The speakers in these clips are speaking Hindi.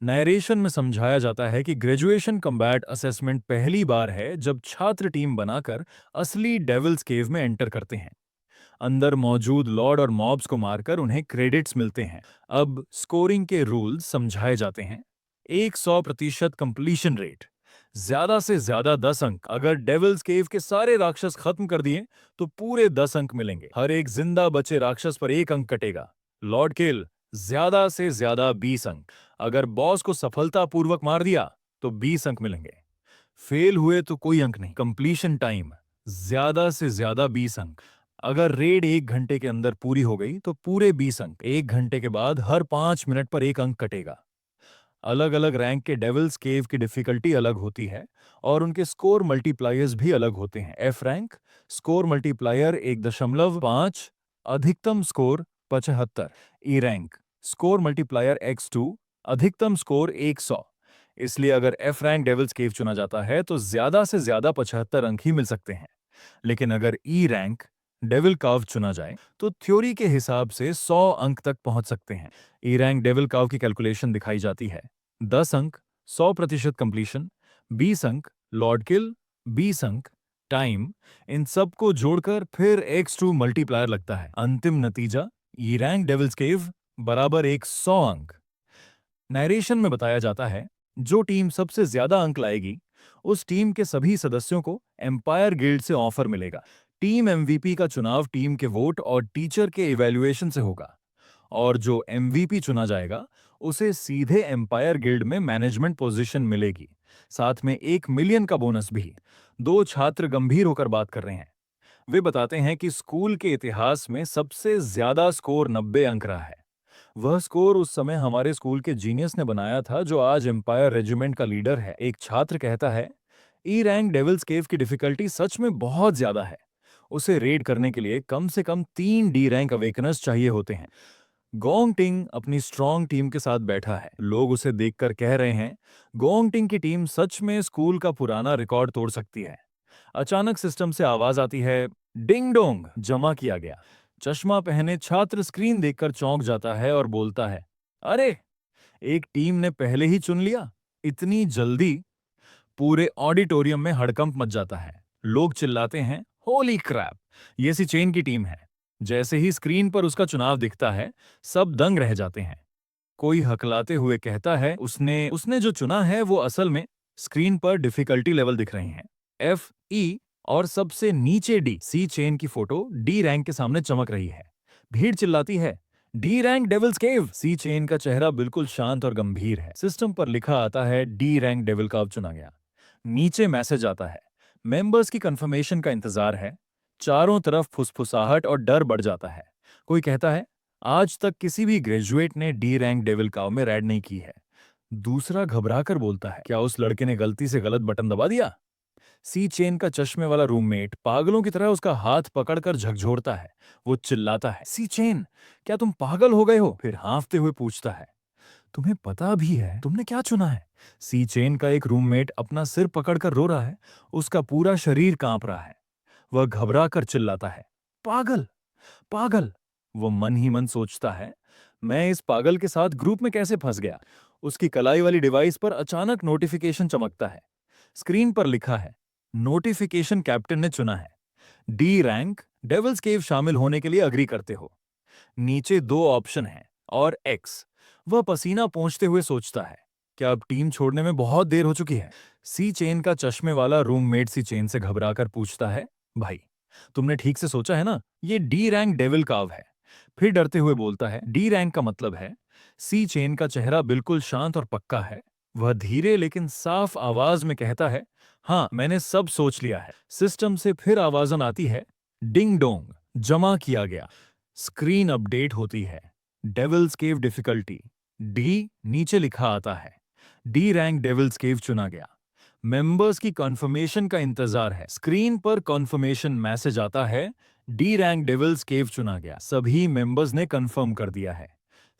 नरेशन में समझाया जाता है कि ग्रेजुएशन कम्बैट असेसमेंट पहली बार है जब छात्र टीम बनाकर असली डेविल्स केव में एंटर करते हैं। अंदर मौजूद लॉर्ड और मॉब्स को मारकर उन्हें क्रेडिट्स मिलते हैं। अब स्कोरिंग के रूल्स समझाए जाते हैं। एक 100% कंप्लीशन रेट, ज्यादा से ज्यादा 10 अंक। अगर डेविल्स केव के सारे राक्षस खत्म कर दिए तो पूरे 10 अंक मिलेंगे। हर एक जिंदा बचे राक्षस पर 1 अंक कटेगा। लॉर्ड किल, ज्यादा से ज्यादा 20 अंक। अगर बॉस को सफलतापूर्वक मार दिया तो 20 अंक मिलेंगे। फेल हुए तो कोई अंक नहीं। कंप्लीशन टाइम, ज्यादा से ज्यादा 20 अंक। अगर रेड 1 घंटे के अंदर पूरी हो गई तो पूरे 20 अंक। 1 घंटे के बाद हर 5 मिनट पर 1 अंक कटेगा। अलग अलग रैंक के डेविल्स केव की डिफिकल्टी अलग होती है और उनके स्कोर मल्टीप्लायर्स भी अलग होते हैं। एफ रैंक स्कोर मल्टीप्लायर 1.5, अधिकतम score 75। E rank score multiplier x2, अधिकतम स्कोर 100। इसलिए अगर एफ रैंक डेविल्स केव चुना जाता है तो ज्यादा से ज्यादा 75 अंक ही मिल सकते हैं। लेकिन अगर ई रैंक डेविल काव चुना जाए तो थ्योरी के हिसाब से 100 अंक तक पहुंच सकते हैं। ई रैंक डेविल काव की कैलकुलेशन दिखाई जाती है। 10 अंक 100% कंप्लीशन, 20 अंक लॉर्ड किल, 20 अंक टाइम। इन सब को जोड़कर फिर x2 मल्टीप्लायर लगता है। अंतिम नतीजा ई रैंक डेविल्स केव बराबर 100 अंक। नरेशन में बताया जाता है जो टीम सबसे ज्यादा अंक लाएगी उस टीम के सभी सदस्यों को एम्पायर गिल्ड से ऑफर मिलेगा। टीम एमवीपी का चुनाव टीम के वोट और टीचर के इवैल्यूएशन से होगा और जो एमवीपी चुना जाएगा उसे सीधे एम्पायर गिल्ड में मैनेजमेंट पोजीशन मिलेगी, साथ में 1 मिलियन का बोनस भी। दो छात्र गंभीर होकर बात कर रहे हैं। वे बताते हैं कि स्कूल के इतिहास में सबसे ज्यादा स्कोर 90 अंक रहा है। वह स्कोर उस समय हमारे स्कूल के जीनियस ने बनाया था जो आज एम्पायर रेजिमेंट का लीडर है। एक छात्र कहता है, ई रैंक डेविल्स केव की डिफिकल्टी सच में बहुत ज्यादा है। उसे रेड करने के लिए कम से कम 3 डी रैंक अवेकनर्स चाहिए होते हैं। गोंग टिंग अपनी स्ट्रॉन्ग टीम के साथ बैठा है। लोग उसे देखकर कह रहे हैं, गोंग टिंग की टीम सच में स्कूल का पुराना रिकॉर्ड तोड़ सकती है। अचानक सिस्टम से आवाज आती है, डिंग डोंग, जमा किया गया। चश्मा पहने छात्र स्क्रीन देखकर चौंक जाता है और बोलता है, अरे, एक टीम ने पहले ही चुन लिया, इतनी जल्दी। पूरे ऑडिटोरियम में हड़कंप मच जाता है। लोग चिल्लाते हैं, होली क्रैप, ये सी चेन की टीम है। जैसे ही स्क्रीन पर उसका चुनाव दिखता है सब दंग रह जाते हैं। कोई हकलाते हुए कहता है, उसने उसने जो चुना है वो असल में। स्क्रीन पर डिफिकल्टी लेवल दिख रहे हैं, एफ, ई और सबसे नीचे डी। सी चेन की फोटो डी रैंक के सामने चमक रही है। भीड़ चिल्लाती है, डी रैंक डेविल्स केव। सी चेन का चेहरा बिल्कुल शांत और गंभीर है। सिस्टम पर लिखा आता है, डी रैंक डेविल काव चुना गया। नीचे मैसेज आता है, मेंबर्स की कंफर्मेशन का इंतजार है। चारों तरफ फुसफुसाहट और डर बढ़ जाता है। कोई कहता है, आज तक किसी भी ग्रेजुएट ने डी रैंक डेविल काव में रैड नहीं की है। दूसरा घबराकर बोलता है, क्या उस लड़के ने गलती से गलत बटन दबा दिया? सी चेन का चश्मे वाला रूममेट पागलों की तरह उसका हाथ पकड़कर झकझोरता है। वो चिल्लाता है, सी चेन, क्या तुम पागल हो गए हो? फिर हाँफते हुए पूछता है, तुम्हें पता भी है तुमने क्या चुना है? सी चेन का एक रूममेट अपना सिर पकड़कर रो रहा है। उसका पूरा शरीर कांप रहा है। वह घबरा कर चिल्लाता है, पागल, पागल। वो मन ही मन सोचता है, मैं इस पागल के साथ ग्रुप में कैसे फंस गया? उसकी कलाई वाली डिवाइस पर अचानक नोटिफिकेशन चमकता है। स्क्रीन पर लिखा है, नोटिफिकेशन कैप्टन ने चुना है। डी रैंक डेविल्स केव शामिल होने के लिए अग्री करते हो। नीचे 2 ऑप्शन हैं और एक्स। वह पसीना पोंछते हुए सोचता है, क्या अब टीम छोड़ने में बहुत देर हो चुकी है? सी चेन का चश्मे वाला रूममेट सी चेन से घबराकर पूछता है, भाई, तुमने ठीक से सोचा है ना? ये डी रैंक डेविल काव है। फिर डरते हुए बोलता है, डी रैंक का मतलब है। सी चेन का चेहरा बिल्कुल शांत और पक्का है। वह धीरे लेकिन साफ आवाज में कहता है, हाँ, मैंने सब सोच लिया है। सिस्टम से फिर आवाजन आती है, डिंग डोंग, जमा किया गया। स्क्रीन अपडेट होती है। डेविल्स केव डिफिकल्टी डी नीचे लिखा आता है। डी रैंक डेविल्स केव चुना गया। मेंबर्स की कंफर्मेशन का इंतजार है। स्क्रीन पर कंफर्मेशन मैसेज आता है, डी रैंक डेविल्स केव चुना गया। सभी मेंबर्स ने कंफर्म कर दिया है।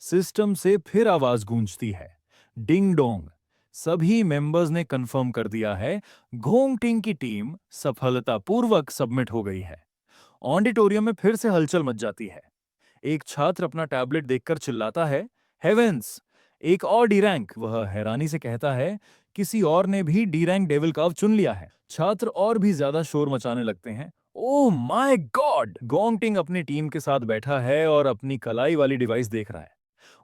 सिस्टम से फिर आवाज गूंजती है, डिंग डोंग, सभी मेंबर्स ने कंफर्म कर दिया है। घोंग टिंग की टीम सफलतापूर्वक सबमिट हो गई है। ऑडिटोरियम में फिर से हलचल मच जाती है। एक छात्र अपना टैबलेट देखकर चिल्लाता है, हेवेंस, एक और डी रैंक, वह हैरानी से कहता है, किसी और ने भी डी रैंक डेविल काव चुन लिया है। छात्र और भी ज्यादा शोर मचाने लगते हैं। Oh my God! गोंगटिंग अपनी टीम के साथ बैठा है और अपनी कलाई वाली डिवाइस देख रहा है।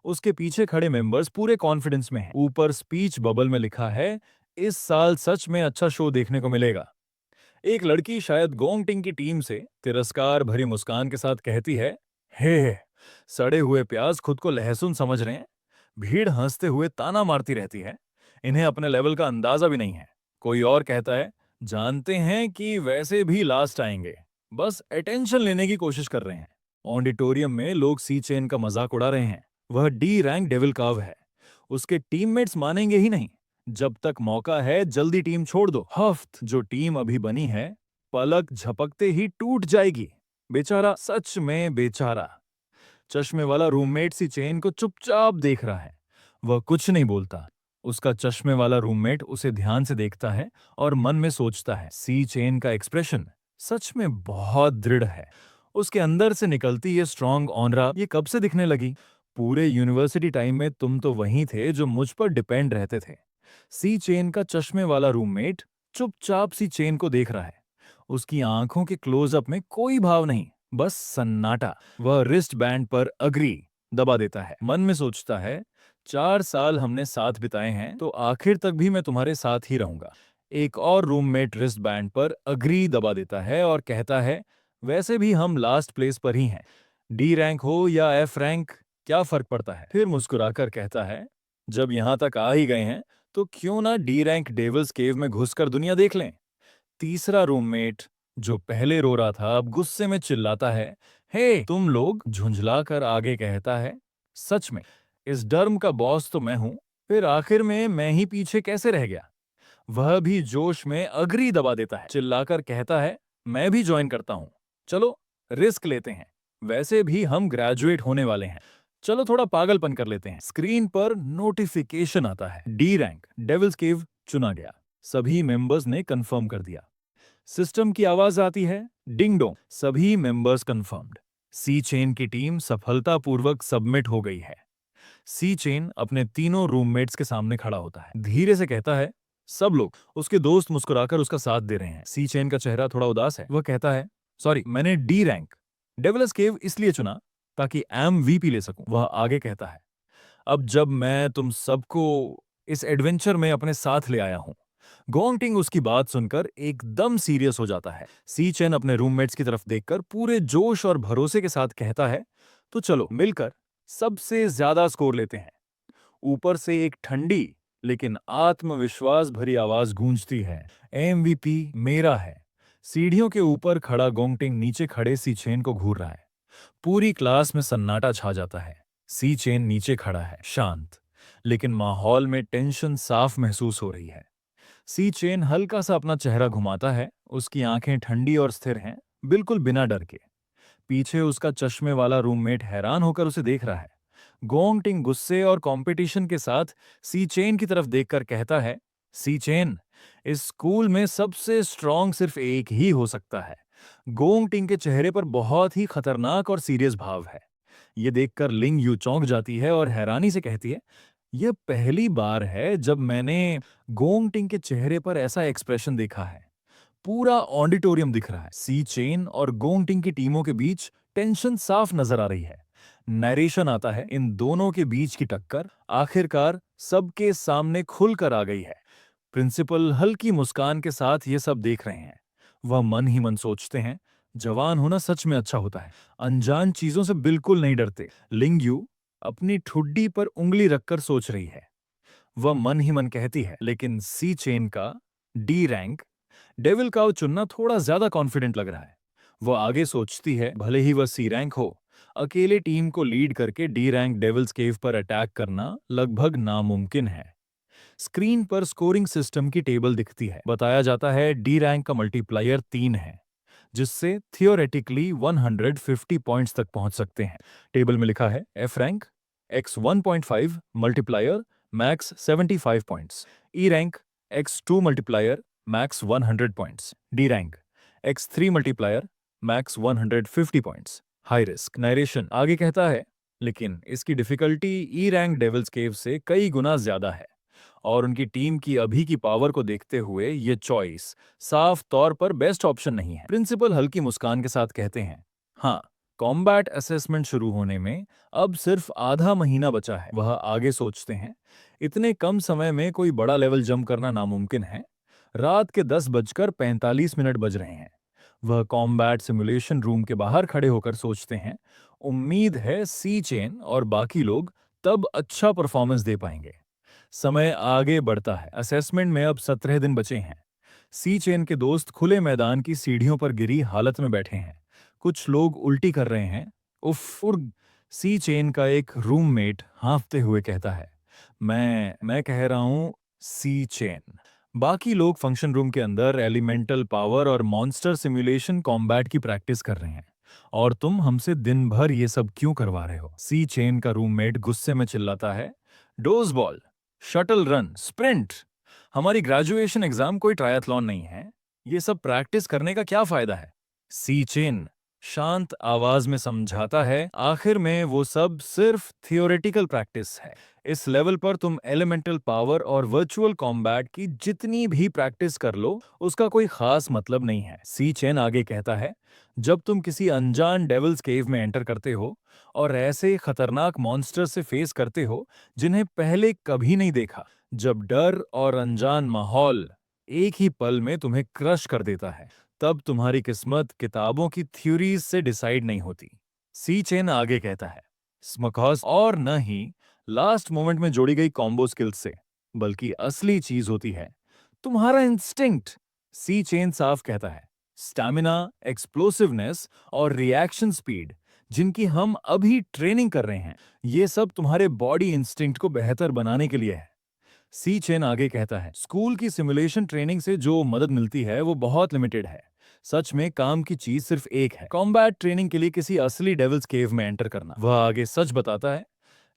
उसके पीछे खड़े मेंबर्स पूरे कॉन्फिडेंस में हैं। ऊपर स्पीच बबल में लिखा है, इस साल सच में अच्छा शो देखने को मिलेगा। एक लड़की शायद गोंगटिंग की टीम से तिरस्कार भरी मुस्कान के साथ कहती है, हे, सड़े हुए प्याज खुद को लहसुन समझ रहे हैं। भीड़ हंसते हुए ताना मारती रहती है। इन्हें अपने लेवल का अंदाजा भी नहीं है। कोई और कहता है, जानते हैं कि वैसे भी लास्ट आएंगे, बस अटेंशन लेने की कोशिश कर रहे हैं। ऑडिटोरियम में लोग सी चेन का मजाक उड़ा रहे हैं। वह डी रैंक डेविल काव है। उसके टीममेट्स मानेंगे ही नहीं। जब तक मौका है जल्दी टीम छोड़ दो। हफ्त जो टीम अभी बनी है, पलक झपकते ही टूट जाएगी। बेचारा, सच में बेचारा। चश्मे वाला रूममेट सी चेन को चुपचाप देख रहा है। वह कुछ नहीं बोलता। उसका चश्मे वाला रूममेट उसे ध्यान से देखता है और मन में सोचता है, सी चेन का एक्सप्रेशन सच में बहुत दृढ़ है। उसके अंदर से निकलती ये स्ट्रॉन्ग ऑनरा ये कब से दिखने लगी? पूरे यूनिवर्सिटी टाइम में तुम तो वही थे जो मुझ पर डिपेंड रहते थे। सी चेन का चश्मे वाला रूममेट चुपचाप सी चेन को देख रहा है। उसकी आंखों के क्लोजअप में कोई भाव नहीं, बस सन्नाटा। वह रिस्ट बैंड पर अग्री दबा देता है। मन में सोचता है, 4 साल हमने साथ बिताए हैं तो आखिर तक भी मैं तुम्हारे साथ ही रहूंगा। एक और रूममेट रिस्ट बैंड पर अग्री दबा देता है और कहता है, वैसे भी हम लास्ट प्लेस पर ही हैं। डी रैंक हो या एफ रैंक, क्या फर्क पड़ता है? फिर मुस्कुराकर कहता है, जब यहां तक आ ही गए हैं तो क्यों ना डी रैंक डेविल्स केव में घुसकर दुनिया देख लें। तीसरा रूममेट, जो पहले रो रहा था, अब गुस्से में चिल्लाता है, हे तुम लोग! झुंझलाकर आगे कहता है, सच में इस डर्म का बॉस तो मैं हूं, फिर आखिर में मैं ही पीछे कैसे रह गया? वह भी जोश में अग्री दबा देता है, चिल्लाकर कहता है, मैं भी ज्वाइन करता हूं। चलो रिस्क लेते हैं, वैसे भी हम ग्रेजुएट होने वाले हैं। चलो थोड़ा पागलपन कर लेते हैं। स्क्रीन पर नोटिफिकेशन आता है, डी रैंक डेविल्स केव चुना गया। सभी मेंबर्स ने कंफर्म कर दिया। सिस्टम की आवाज आती है, डिंग डोंग, सभी मेंबर्स कंफर्म्ड। सी चेन की टीम सफलतापूर्वक सबमिट हो गई है। सी चेन अपने तीनों रूममेट्स के सामने खड़ा होता है, धीरे से कहता है, सब लोग। उसके दोस्त मुस्कुराकर उसका साथ दे रहे हैं। सी चेन का चेहरा थोड़ा उदास है। वह कहता है, सॉरी, मैंने डी रैंक डेविल्स केव इसलिए चुना ताकि MVP ले सकूं। वह आगे कहता है, अब जब मैं तुम सबको इस एडवेंचर में अपने साथ ले आया हूं। गोंगटिंग उसकी बात सुनकर एकदम सीरियस हो जाता है। सी चेन अपने रूममेट्स की तरफ देखकर पूरे जोश और भरोसे के साथ कहता है, तो चलो मिलकर सबसे ज्यादा स्कोर लेते हैं। ऊपर से एक ठंडी लेकिन आत्मविश्वास भरी आवाज गूंजती है, MVP मेरा है। सीढ़ियों के ऊपर खड़ा गोंगटिंग नीचे खड़े सी चेन को घूर रहा है। पूरी क्लास में सन्नाटा छा जाता है। सी चेन नीचे खड़ा है, शांत, लेकिन माहौल में टेंशन साफ महसूस हो रही है। सी चेन हल्का सा अपना चेहरा घुमाता है। उसकी आंखें ठंडी और स्थिर हैं, बिल्कुल बिना डर के। पीछे उसका चश्मे वाला रूममेट हैरान होकर उसे देख रहा है। गोंगटिंग गुस्से और कंपटीशन के साथ सी चेन की तरफ देखकर कहता है, सी चेन, इस स्कूल में सबसे स्ट्रांग सिर्फ एक ही हो सकता है। गोंगटिंग के चेहरे पर बहुत ही खतरनाक और सीरियस भाव है। ये देखकर लिंग यू चौंक जाती है और हैरानी से कहती है, यह पहली बार है जब मैंने गोंगटिंग के चेहरे पर ऐसा एक्सप्रेशन देखा है। पूरा ऑडिटोरियम दिख रहा है। सी चेन और गोंगटिंग की टीमों के बीच टेंशन साफ नजर आ रही है। नरेशन आता है, इन दोनों के बीच की टक्कर आखिरकार सबके सामने खुलकर आ गई है। प्रिंसिपल हल्की मुस्कान के साथ ये सब देख रहे हैं। वह मन ही मन सोचते हैं, जवान होना सच में अच्छा होता है। अनजान चीजों से बिल्कुल नहीं डरते। लिंग यू अपनी ठुड्डी पर उंगली रखकर सोच रही है। वह मन ही मन कहती है, लेकिन सी चेन का डी रैंक डेविल काव चुनना थोड़ा ज्यादा कॉन्फिडेंट लग रहा है। वह आगे सोचती है, भले ही वह सी रैंक हो, अकेले टीम को लीड करके डी रैंक डेविल्स केव पर अटैक करना लगभग नामुमकिन है। स्क्रीन पर स्कोरिंग सिस्टम की टेबल दिखती है। बताया जाता है डी रैंक का मल्टीप्लायर 3 है, जिससे थियोरेटिकली 150 पॉइंट्स तक पहुंच सकते हैं। टेबल में लिखा है, F rank x1.5 multiplier max 75 points, E rank x2 multiplier max 100 points, D rank x3 multiplier max 150 points. High risk. Narration आगे कहता है, लेकिन इसकी difficulty E rank Devil's Cave से कई गुना ज्यादा है, और उनकी टीम की अभी की पावर को देखते हुए ये चॉइस साफ तौर पर बेस्ट ऑप्शन नहीं है। प्रिंसिपल हल्की मुस्कान के साथ कहते हैं, हाँ, कॉम्बैट असेसमेंट शुरू होने में अब सिर्फ आधा महीना बचा है। वह आगे सोचते हैं, इतने कम समय में कोई बड़ा लेवल जंप करना नामुमकिन है। रात के 10:45 बज रहे हैं। वह कॉम्बैट सिमुलेशन रूम के बाहर खड़े होकर सोचते हैं, उम्मीद है सी चेन और बाकी लोग तब अच्छा परफॉर्मेंस दे पाएंगे। समय आगे बढ़ता है। असेसमेंट में अब 17 दिन बचे हैं। सी चेन के दोस्त खुले मैदान की सीढ़ियों पर गिरी हालत में बैठे हैं। कुछ लोग उल्टी कर रहे हैं। उफ उर्ग। सी चेन का एक रूममेट हाँफते हुए कहता है, मैं कह रहा हूं सी चेन। बाकी लोग फंक्शन रूम के अंदर एलिमेंटल पावर और मॉन्स्टर सिमुलेशन कॉम्बैट की प्रैक्टिस कर रहे हैं। और तुम हमसे दिन भर ये सब क्यों करवा रहे हो? सी चेन का रूममेट गुस्से में चिल्लाता है, dose ball, shuttle run, sprint. हमारी ग्रेजुएशन एग्जाम कोई ट्रायथलॉन नहीं है। ये सब प्रैक्टिस करने का क्या फायदा है? सी चेन शांत आवाज में समझाता है, आखिर में वो सब सिर्फ थियोरेटिकल प्रैक्टिस है। इस लेवल पर तुम एलिमेंटल पावर और वर्चुअल कॉम्बैट की जितनी भी प्रैक्टिस कर लो, उसका कोई खास मतलब नहीं है। सी चेन आगे कहता है, जब तुम किसी अनजान डेविल्स केव में एंटर करते हो और ऐसे खतरनाक मॉन्स्टर से फेस करते हो जिन्हें पहले कभी नहीं देखा, जब डर और अनजान माहौल एक ही पल में तुम्हें क्रश कर देता है, तब तुम्हारी किस्मत किताबों की थ्योरीज से डिसाइड नहीं होती। सी चेन आगे कहता है, स्मकॉस और न ही लास्ट मोमेंट में जोड़ी गई कॉम्बो स्किल्स से, बल्कि असली चीज होती है तुम्हारा इंस्टिंक्ट। सी चेन साफ कहता है, स्टैमिना, एक्सप्लोसिवनेस और रिएक्शन स्पीड, जिनकी हम अभी ट्रेनिंग कर रहे हैं, ये सब तुम्हारे बॉडी इंस्टिंक्ट को बेहतर बनाने के लिए है। सी चेन आगे कहता है, स्कूल की सिमुलेशन ट्रेनिंग से जो मदद मिलती है वो बहुत लिमिटेड है। सच में काम की चीज सिर्फ एक है, कॉम्बैट ट्रेनिंग के लिए किसी असली डेविल्स केव में एंटर करना। वह आगे सच बताता है,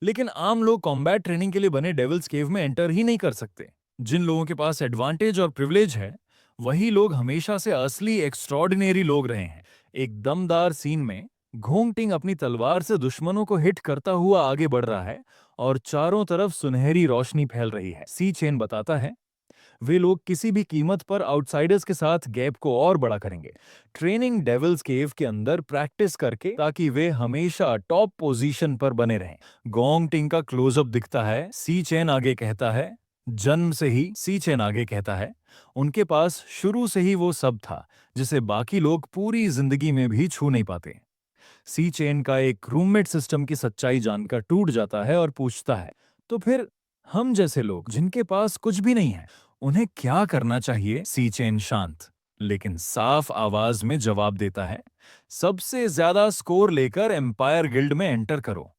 लेकिन आम लोग कॉम्बैट ट्रेनिंग के लिए बने डेविल्स केव में एंटर ही नहीं कर सकते। जिन लोगों के पास एडवांटेज और प्रिविलेज है, वही लोग हमेशा से असली एक्स्ट्रॉर्डिनरी लोग रहे हैं। एक दमदार सीन में घोंगटिंग अपनी तलवार से दुश्मनों को हिट करता हुआ आगे बढ़ रहा है और चारों तरफ सुनहरी रोशनी फैल रही है। सी चेन बताता है, वे लोग किसी भी कीमत पर आउटसाइडर्स के साथ गैप को और बड़ा करेंगे। ट्रेनिंग डेविल्स केव के अंदर प्रैक्टिस करके, ताकि वे हमेशा टॉप पोजीशन पर बने रहें। गोंग टिंग का क्लोजअप दिखता है। सी चेन आगे कहता है, जन्म से ही सी चेन आगे कहता है, उनके पास शुरू से ही वो सब था जिसे बाकी लोग पूरी जिंदगी में भी छू नहीं पाते। सी चेन का एक रूममेट सिस्टम की सच्चाई जानकर टूट जाता है और पूछता है, तो फिर हम जैसे लोग जिनके पास कुछ भी नहीं है, उन्हें क्या करना चाहिए? सी चेन शांत लेकिन साफ आवाज में जवाब देता है, सबसे ज्यादा स्कोर लेकर एम्पायर गिल्ड में एंटर करो।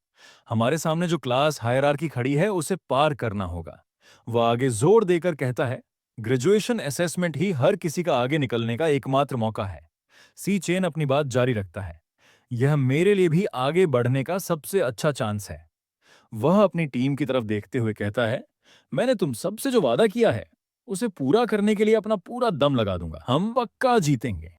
हमारे सामने जो क्लास हायरार्की खड़ी है उसे पार करना होगा। वह आगे जोर देकर कहता है, ग्रेजुएशन असेसमेंट ही हर किसी का आगे निकलने का एकमात्र मौका है। सी चेन अपनी बात जारी रखता है, यह मेरे लिए भी आगे बढ़ने का सबसे अच्छा चांस है। वह अपनी टीम की तरफ देखते हुए कहता है, मैंने तुम सबसे जो वादा किया है उसे पूरा करने के लिए अपना पूरा दम लगा दूंगा। हम पक्का जीतेंगे।